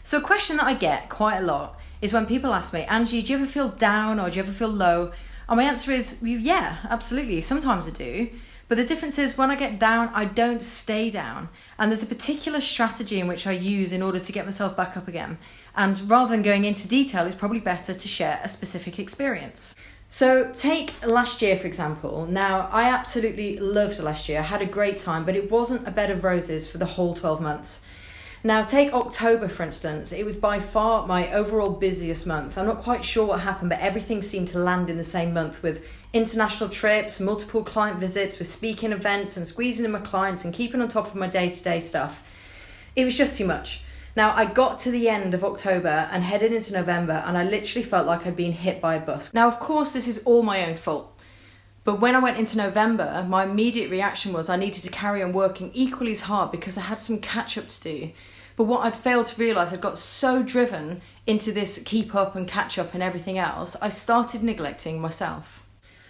So a question that I get quite a lot is when people ask me, Angie, do you ever feel down or do you ever feel low? And my answer is, yeah, absolutely. Sometimes I do. But the difference is when I get down, I don't stay down. And there's a particular strategy in which I use in order to get myself back up again. And rather than going into detail, it's probably better to share a specific experience. So take last year, for example. Now, I absolutely loved last year. I had a great time, but it wasn't a bed of roses for the whole 12 months. Now, take October, for instance. It was by far my overall busiest month. I'm not quite sure what happened, but everything seemed to land in the same month with international trips, multiple client visits, with speaking events and squeezing in my clients and keeping on top of my day-to-day stuff. It was just too much. Now, I got to the end of October and headed into November, and I literally felt like I'd been hit by a bus. Now, of course, this is all my own fault. But when I went into November, my immediate reaction was I needed to carry on working equally as hard because I had some catch-up to do. But what I'd failed to realise, I'd got so driven into this keep up and catch up and everything else, I started neglecting myself.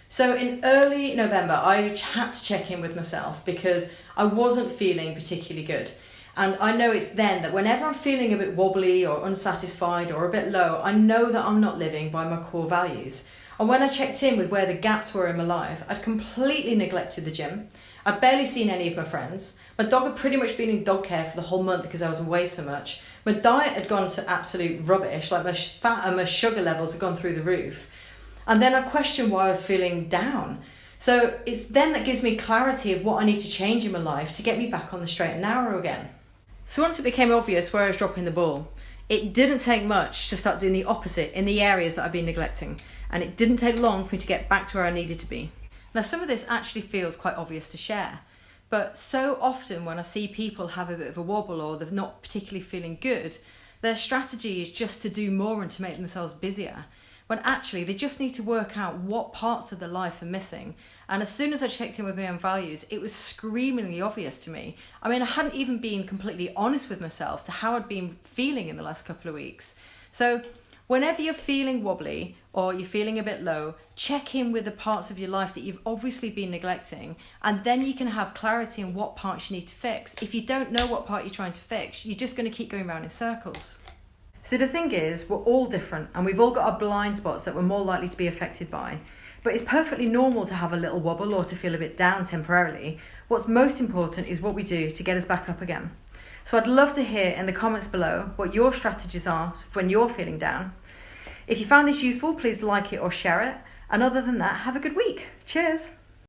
So in early November, I had to check in with myself because I wasn't feeling particularly good. And I know it's then that whenever I'm feeling a bit wobbly or unsatisfied or a bit low, I know that I'm not living by my core values. And when I checked in with where the gaps were in my life, I'd completely neglected the gym. I'd barely seen any of my friends. My dog had pretty much been in dog care for the whole month because I was away so much. My diet had gone to absolute rubbish, like my fat and my sugar levels had gone through the roof. And then I questioned why I was feeling down. So it's then that gives me clarity of what I need to change in my life to get me back on the straight and narrow again. So once it became obvious where I was dropping the ball, it didn't take much to start doing the opposite in the areas that I've been neglecting. And it didn't take long for me to get back to where I needed to be. Now, some of this actually feels quite obvious to share. But so often when I see people have a bit of a wobble or they're not particularly feeling good, their strategy is just to do more and to make themselves busier. When actually they just need to work out what parts of their life are missing. And as soon as I checked in with my own values, it was screamingly obvious to me. I mean, I hadn't even been completely honest with myself to how I'd been feeling in the last couple of weeks. So whenever you're feeling wobbly or you're feeling a bit low, check in with the parts of your life that you've obviously been neglecting, and then you can have clarity on what parts you need to fix. If you don't know what part you're trying to fix, you're just going to keep going around in circles. So the thing is, we're all different and we've all got our blind spots that we're more likely to be affected by. But it's perfectly normal to have a little wobble or to feel a bit down temporarily. What's most important is what we do to get us back up again. So I'd love to hear in the comments below what your strategies are when you're feeling down. If you found this useful, please like it or share it. And other than that, have a good week. Cheers.